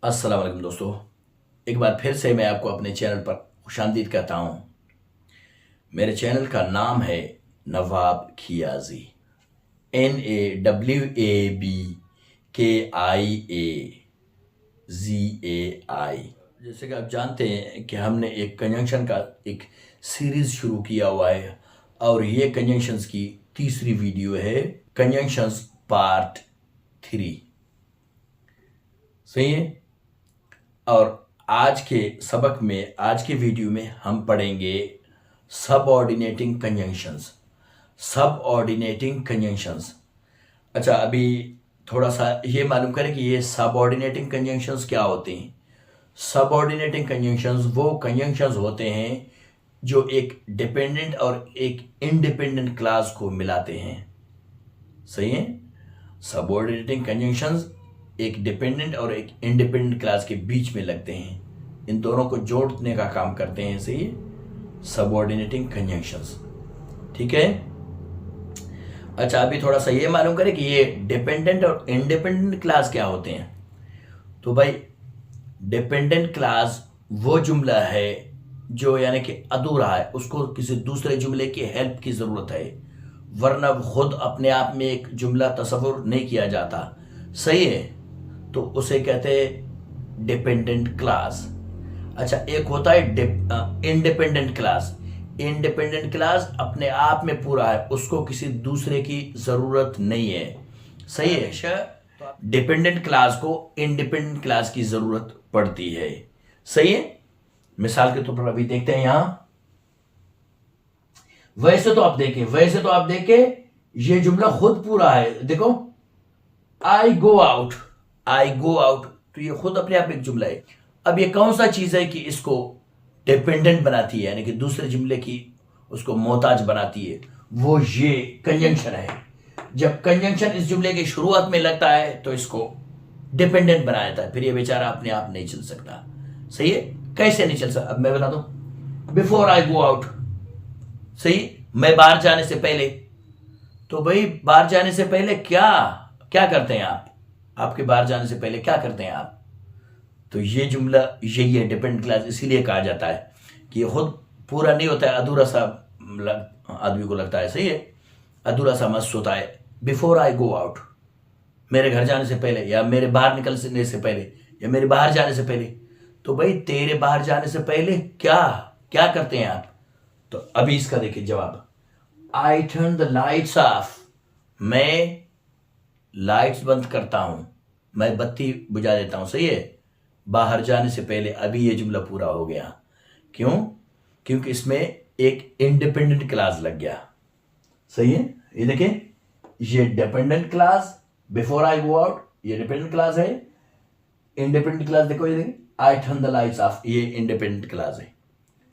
अस्सलाम वालेकुम दोस्तों। एक बार फिर से मैं आपको अपने चैनल पर खुशामदीद कहता हूँ। मेरे चैनल का नाम है नवाब खियाजी, NAWABKIAZAI। जैसे कि आप जानते हैं कि हमने एक कंजंक्शन का एक सीरीज शुरू किया हुआ है और ये कंजंक्शंस की तीसरी वीडियो है, कंजंक्शंस पार्ट 3। सही है। और आज के सबक में, आज के वीडियो में हम पढ़ेंगे सबऑर्डिनेटिंग कंजंक्शंस। Subordinating conjunctions. अच्छा, अभी थोड़ा सा ये मालूम करें कि ये सबऑर्डिनेटिंग कंजंक्शंस क्या होते हैं। सबऑर्डिनेटिंग कंजंक्शंस वो कंजंक्शंस होते हैं जो एक डिपेंडेंट और एक इंडिपेंडेंट क्लास को मिलाते हैं। सही है। सबऑर्डिनेटिंग कंजंक्शंस एक डिपेंडेंट और एक इंडिपेंडेंट क्लास के बीच में लगते हैं, इन दोनों को जोड़ने का काम करते हैं। सही है, सबऑर्डिनेटिंग कंजंक्शंस। ठीक है। अच्छा, अभी थोड़ा सा ये मालूम करें कि ये डिपेंडेंट और इंडिपेंडेंट क्लास क्या होते हैं। तो भाई, डिपेंडेंट क्लास वो जुमला है जो यानी कि अधूरा है, उसको किसी दूसरे जुमले की हेल्प की जरूरत है, वरना खुद अपने आप में एक जुमला तस्वुर नहीं किया जाता। सही है, तो उसे कहते हैं डिपेंडेंट क्लास। अच्छा, एक होता है इंडिपेंडेंट क्लास। इंडिपेंडेंट क्लास अपने आप में पूरा है, उसको किसी दूसरे की जरूरत नहीं है। सही है। डिपेंडेंट क्लास को इंडिपेंडेंट क्लास की जरूरत पड़ती है। सही है। मिसाल के तौर पर अभी देखते हैं यहां। वैसे तो आप देखें ये जुमला खुद पूरा है। देखो, आई गो आउट, तो ये खुद अपने आप एक जुमला है। अब ये कौन सा चीज है कि इसको डिपेंडेंट बनाती है, यानी कि दूसरे जुमले की उसको मोहताज बनाती है? वो ये कंजंक्शन है। जब कंजंक्शन इस जुमले की शुरुआत में लगता है तो इसको डिपेंडेंट बनाया जाता है, फिर ये बेचारा अपने आप नहीं चल सकता। सही है। कैसे नहीं चल सकता, अब मैं बता दूं। बिफोर आई गो आउट, सही, मैं बाहर जाने से पहले। तो भाई, बाहर जाने से पहले क्या क्या करते हैं आप? आपके बाहर जाने से पहले क्या करते हैं आप? तो ये जुमला यही है डिपेंडेंट क्लास। इसीलिए कहा जाता है कि ये खुद पूरा नहीं होता है, अधूरा सा आदमी को लगता है। सही है, अधूरा सा महसूस होता है। बिफोर आई गो आउट, मेरे घर जाने से पहले, या मेरे बाहर निकलने से पहले, या मेरे बाहर जाने से पहले। तो भाई, तेरे बाहर जाने से पहले क्या क्या करते हैं आप? तो अभी इसका देखिए जवाब। आई टर्न द लाइट्स ऑफ, मैं लाइट्स बंद करता हूं, मैं बत्ती बुझा देता हूं। सही है, बाहर जाने से पहले। अभी ये जुमला पूरा हो गया। क्यों? क्योंकि इसमें एक इंडिपेंडेंट क्लास लग गया। सही है। ये देखिए, ये dependent class before I go out, ये डिपेंडेंट क्लास है। इंडिपेंडेंट क्लास देखो, ये देखिए, आई टर्न द लाइट्स ऑफ, ये इंडिपेंडेंट क्लास है।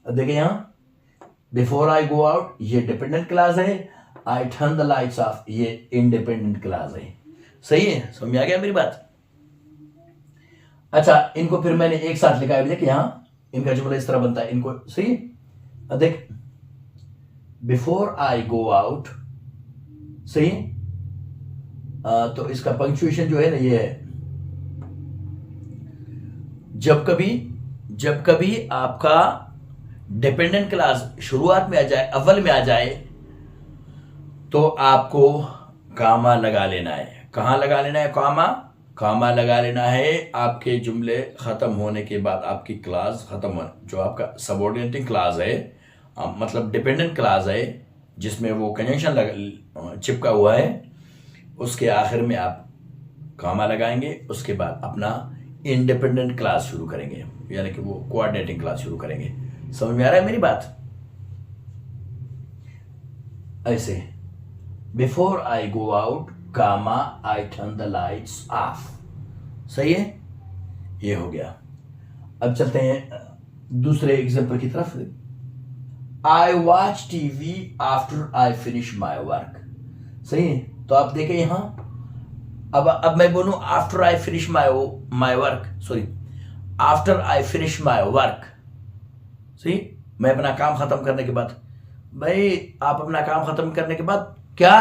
अब देखिए यहां, बिफोर आई गो आउट ये डिपेंडेंट क्लास है, आई टर्न द लाइट्स ऑफ ये इंडिपेंडेंट क्लास है। सही है, समझ आ गया मेरी बात? अच्छा, इनको फिर मैंने एक साथ लिखा है। देखिए यहां इनका जुमला इस तरह बनता है, इनको। सही, अब देख, बिफोर आई गो आउट। सही। तो इसका पंक्चुएशन जो है ना, ये है, जब कभी आपका डिपेंडेंट क्लास शुरुआत में आ जाए, अव्वल में आ जाए, तो आपको कामा लगा लेना है। कहां लगा लेना है? कामा लगा लेना है आपके जुमले खत्म होने के बाद। आपकी क्लास खत्म हो, जो आपका सबऑर्डिनेटिंग क्लास है, मतलब डिपेंडेंट क्लास है, जिसमें वो कंजंक्शन चिपका हुआ है, उसके आखिर में आप कामा लगाएंगे। उसके बाद अपना इंडिपेंडेंट क्लास शुरू करेंगे, यानी कि वो कोऑर्डिनेटिंग क्लास शुरू करेंगे। समझ में आ रहा है मेरी बात? ऐसे, before I go out comma I turn the lights off. सही है, ये हो गया। अब चलते हैं दूसरे एग्जांपल की तरफ। I watch TV after I finish my work. सही है, तो आप देखें यहां, अब मैं बोलूं after I finish my work, sorry, after I finish my work. सही, मैं अपना काम खत्म करने के बाद। भाई, आप अपना काम खत्म करने के बाद क्या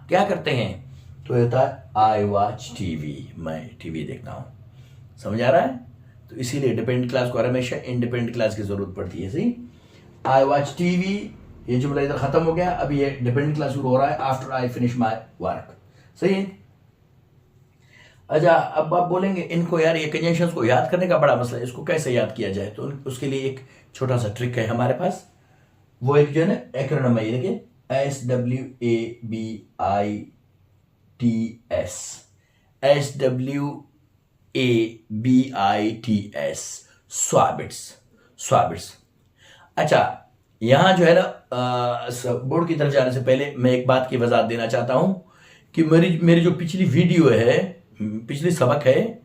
क्या करते हैं? तो होता है आई वॉच टीवी, मैं टीवी देखता हूं। समझ आ रहा है? तो इसीलिए डिपेंडेंट क्लास को हमेशा इंडिपेंडेंट क्लास की जरूरत पड़ती है। सही, आई वॉच टीवी, ये जुमला इधर खत्म हो गया, अब ये डिपेंडेंट क्लास शुरू हो रहा है, after I finish my work. सही है। अच्छा, अब आप बोलेंगे इनको यार ये कंजंक्शंस को याद करने का बड़ा मसला है, इसको कैसे याद किया जाए? तो उसके लिए एक छोटा सा ट्रिक है हमारे पास, वो एक जो है ना एक्रोनिम है, ये देखिए SWABITS, स्वाबिट्स। अच्छा, यहां जो है ना बोर्ड की तरफ जाने से पहले मैं एक बात की वजाहत देना चाहता हूं कि मेरी जो पिछली वीडियो है, पिछली सबक है,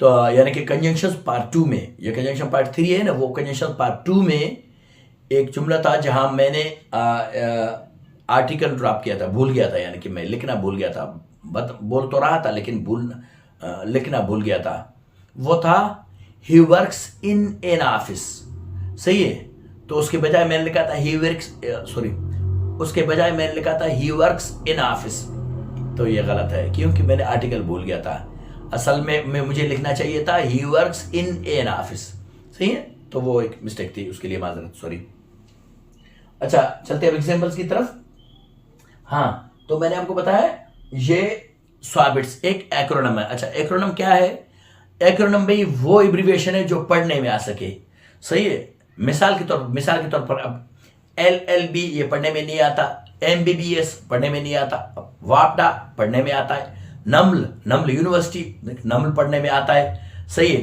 तो यानी कि कंजंक्शन पार्ट 2 में, ये कंजंक्शन पार्ट 3 है ना, वो कंजंक्शन पार्ट 2 में एक जुमला था जहां मैंने आर्टिकल ड्रॉप किया था, भूल गया था, यानी कि मैं लिखना भूल गया था, बोल तो रहा था लेकिन लिखना भूल गया था। वो था he works in an office. सही है, तो उसके बजाय मैंने लिखा था ही वर्क्स इन ऑफिस, तो ये गलत है क्योंकि मैंने आर्टिकल भूल गया था। असल में मुझे लिखना चाहिए था he works in an office. सही है, तो वो एक मिस्टेक थी, उसके लिए माजरत, सॉरी। अच्छा, चलते हैं एग्जांपल्स की तरफ। हाँ, तो मैंने आपको बताया ये स्वाबिट्स एक एक्रोनिम है। अच्छा, एक्रोनिम क्या है? एक्रोनिम भाई वो एब्रिविएशन है जो पढ़ने में आ सके। सही है, मिसाल के तौर पर अब LLB ये पढ़ने में नहीं आता, MBBS पढ़ने में नहीं आता, वापडा पढ़ने में आता है, नम्ल यूनिवर्सिटी नम्ल पढ़ने में आता है। सही है।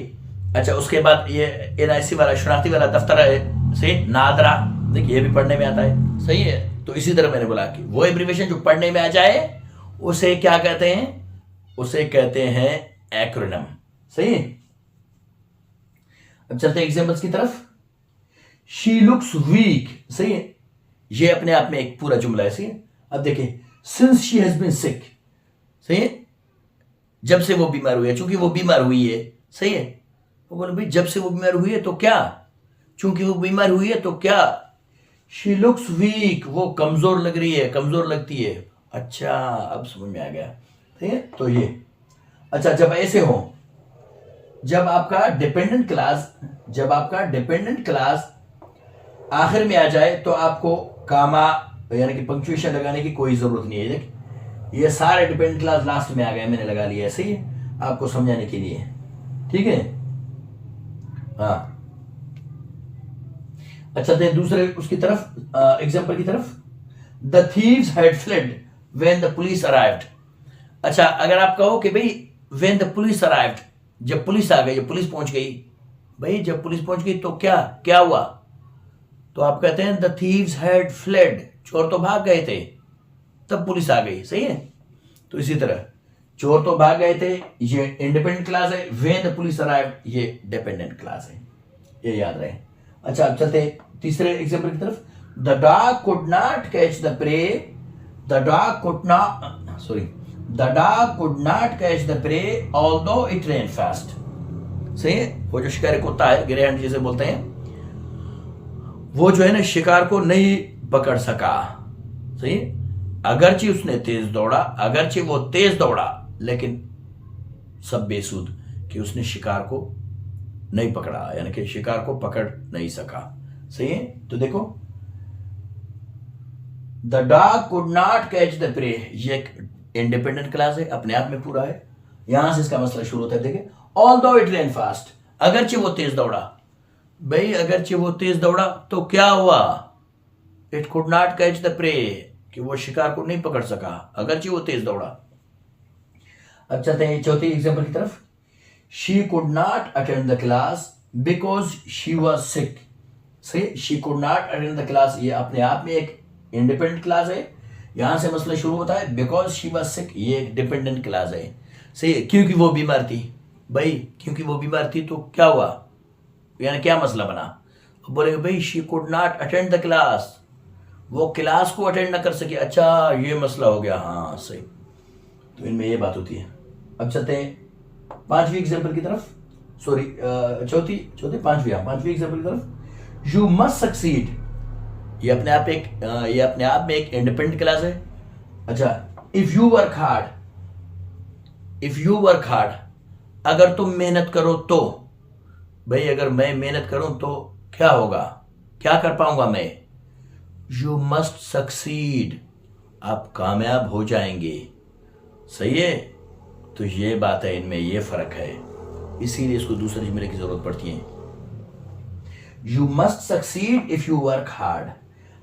अच्छा, उसके बाद ये NIC वाला शनाख्ती वाला दफ्तर है, सही, नादरा, देखिए ये भी पढ़ने में आता है। सही है, तो इसी तरह मैंने बोला कि वो एब्रिविएशन जो पढ़ने में आ जाए उसे क्या कहते हैं? उसे कहते हैं एक्रोनिम। सही है। अब चलते हैं एग्जांपल्स की तरफ। She looks weak. सही है, ये अपने आप में एक पूरा जुमला है। सही है। अब देखिए, सिंस शी हैज बीन सिक। सही है, जब से वो बीमार हुई है, चूंकि वो बीमार हुई है। सही है, वो बोले भाई जब से वो बीमार हुई है तो क्या, चूंकि वो बीमार हुई है तो क्या? शी लुक्स वीक, वो कमजोर लग रही है, कमजोर लगती है। अच्छा, अब समझ में आ गया। ठीक है, तो ये अच्छा, जब ऐसे हो, जब आपका डिपेंडेंट क्लास आखिर में आ जाए तो आपको कामा यानी कि पंक्चुएशन लगाने की कोई जरूरत नहीं है। देख, ये सारे डिपेंडेंट क्लास लास्ट में आ गए, मैंने लगा लिया। सही है, आपको समझाने के लिए। ठीक है। हाँ, अच्छा, तो दूसरे उसकी तरफ, एग्जांपल की तरफ। The thieves had fled when the police arrived. अच्छा, अगर आप कहो कि भाई व्हेन द पुलिस अराइव्ड, जब पुलिस आ गई, जब पुलिस पहुंच गई, भाई जब पुलिस पहुंच गई तो क्या हुआ? तो आप कहते हैं द थीव्स हैड फ्लेड, चोर तो भाग गए थे, तब पुलिस आ गई। सही है, तो इसी तरह चोर तो भाग गए थे, ये इंडिपेंडेंट क्लास है, व्हेन द पुलिस अराइव्ड ये डिपेंडेंट क्लास है, ये याद रहे। अच्छा, अब चलते तीसरे एग्जांपल की तरफ। The dog could not catch the prey, the dog could not catch the prey although it rain fast. सही है, वो जो शिकारी कुत्ता है, ग्रेहैंड जिसे बोलते हैं, वो जो है ना शिकार को नहीं पकड़ सका। सही है, अगरचे उसने तेज दौड़ा, लेकिन सब बेसुध कि उसने शिकार को नहीं पकड़ा, यानी कि शिकार को पकड़ नहीं सका। सही है, तो देखो, the dog could not catch the prey, ये एक इंडिपेंडेंट क्लास है, अपने आप में पूरा है, यहां से इसका मसला शुरू होता है। देखिए, ऑल्दो इट रैन फास्ट, अगरचे वो तेज दौड़ा, भाई अगरचे वो तेज दौड़ा तो क्या हुआ? It could not catch the prey, कि वो शिकार को नहीं पकड़ सका, अगरचे वो तेज दौड़ा। अब चलते हैं चौथी एग्जांपल की तरफ। She could not attend the class because she was sick. सही, she could not attend the class, ये अपने आप में एक इंडिपेंडेंट क्लास है, यहां से मसला शुरू होता है। बिकॉज शी वॉज सिक, ये एक डिपेंडेंट क्लास है। सही, क्योंकि वो बीमार थी, भाई क्योंकि वो बीमार थी तो क्या हुआ, यानी क्या मसला बना? बोलेंगे भाई she could not attend the class, वो क्लास को अटेंड ना कर सके। अच्छा, ये मसला हो गया। हाँ सही, तो इनमें ये बात होती है। अब चलते हैं पांचवी एग्जांपल की तरफ, सॉरी पांचवी एग्जांपल की तरफ। यू मस्ट सक्सीड, ये अपने आप में एक इंडिपेंडेंट क्लास है। अच्छा, इफ यू वर्क हार्ड, अगर तुम मेहनत करो तो, भाई अगर मैं मेहनत करूं तो क्या होगा, क्या कर पाऊंगा मैं। यू मस्ट सक्सीड, आप कामयाब हो जाएंगे। सही है। तो ये बात है, इनमें ये फर्क है, इसीलिए इसको दूसरे जुमले की जरूरत पड़ती है। You must succeed if you work hard.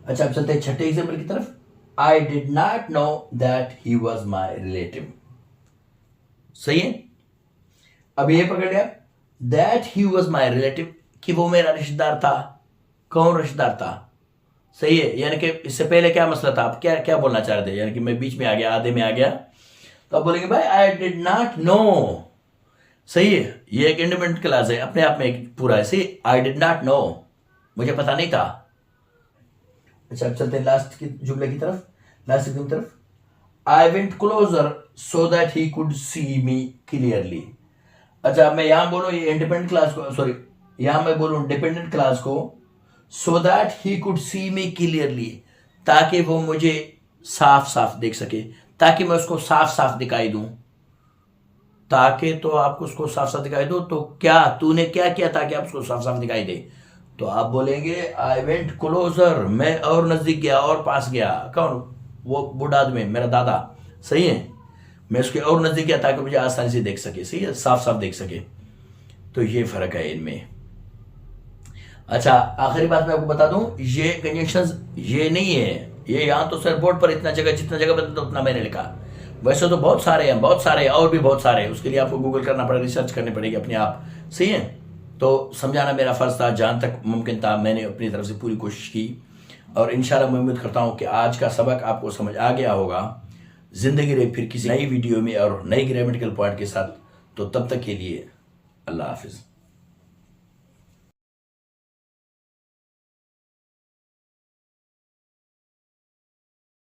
अच्छा, अब चलते हैं छठे एग्जाम्पल की तरफ। I did not know that he was my relative. सही है। अब ये पकड़ लिया, that he was my relative, कि वो मेरा रिश्तेदार था। कौन रिश्तेदार था? सही है। यानी कि इससे पहले क्या मसला था, आप क्या क्या बोलना चाह रहे थे, यानी कि मैं बीच में आ गया, आधे में आ गया, तो आप बोलेंगे भाई आई डिड नॉट नो। सही है। ये एक इंडिपेंडेंट क्लास है, अपने आप में एक पूरा है। सही, आई डिड नॉट नो, मुझे पता नहीं था। अच्छा, अब चलते हैं लास्ट की जुमले की तरफ, लास्ट की तरफ। I went closer so that he could see me clearly. अच्छा, मैं यहां बोलूं ये इंडिपेंडेंट क्लास को, सॉरी यहां मैं बोलूं डिपेंडेंट क्लास को, सो that he could see me clearly, ताकि वो मुझे साफ साफ देख सके, ताकि मैं उसको साफ साफ दिखाई दूं। ताकि तो आपको उसको साफ साफ दिखाई दो, तो क्या तूने क्या किया ताकि आप उसको साफ साफ दिखाई दे? तो आप बोलेंगे आई वेंट क्लोजर, मैं और नजदीक गया और पास गया। कौन? वो बूढ़ा आदमी, मेरा दादा। सही है। मैं उसके और नजदीक गया ताकि मुझे आसानी से देख सके। सही है, साफ साफ देख सके। तो ये फर्क है इनमें। अच्छा, आखिरी बात मैं आपको बता दूं, ये कंजंक्शंस ये नहीं है, ये यहां तो सर बोर्ड पर इतना जगह, जितना जगह बता उतना मैंने लिखा। वैसे तो बहुत सारे हैं, बहुत सारे, और भी बहुत सारे हैं। उसके लिए आपको गूगल करना पड़ेगा, रिसर्च करनी पड़ेगी अपने आप। सही है। तो समझाना मेरा फर्ज था, जहां तक मुमकिन था मैंने अपनी तरफ से पूरी कोशिश की, और इंशाल्लाह मैं उम्मीद करता हूं कि आज का सबक आपको समझ आ गया होगा। जिंदगी रहे फिर किसी नई वीडियो में और नई ग्रामेटिकल पॉइंट के साथ। तो तब तक के लिए अल्लाह हाफिज़।